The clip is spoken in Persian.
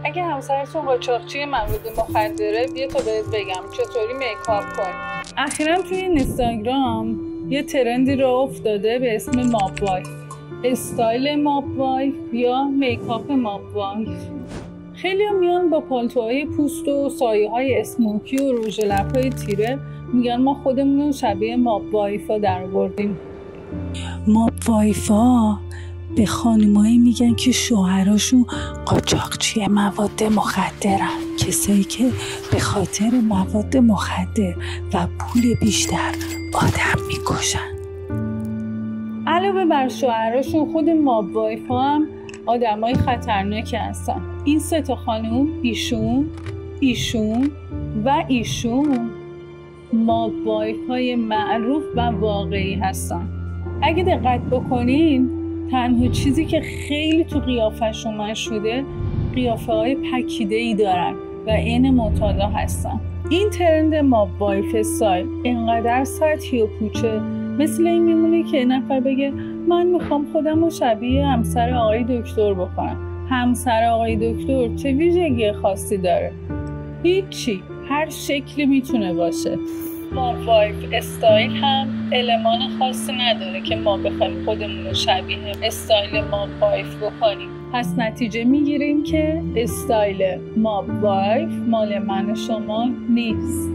اگه همسرتون قاچاقچی مواد مخدره بیا تا بهت بگم چطوری میکاپ کنی. اخیراً توی اینستاگرام یه ترندی راه افتاده به اسم ماب وایف، استایل ماب وایف یا میکاپ ماب وایف. خیلی میان با پالتوهای پوست و سایه‌های اسموکی و رژ لب‌های تیره میگن ما خودمون رو شبیه ماب وایفا درآوردیم. ماب وایفا به خانمایی میگن که شوهراشون قاچاقچی مواد مخدرن، کسایی که به خاطر مواد مخدر و پول بیشتر آدم میکشن. علاوه بر شوهراشون خود ماب وایفا هم آدمای خطرناکی هستن. این 3 تا خانم ایشون و ایشون ماب وایفای معروف و واقعی هستن. اگه دقت بکنین تنها چیزی که خیلی تو قیافه‌شون مشهوده قیافه های پکیده ای دارن و عین معتادا هستن. این ترند ماب وایف استایل اینقدر سطحی و پوچه، مثل این میمونه که یه نفر بگه من میخوام خودم رو شبیه همسر آقای دکتر بکنم. همسر آقای دکتر چه ویژگی خاصی داره؟ هیچی، هر شکلی میتونه باشه. ماب وایف استایل هم المان خاصی نداره که ما بخوایم خودمون رو شبیه استایل ماب وایف بکنیم. پس نتیجه میگیریم که استایل ماب وایف مال من و شما نیست.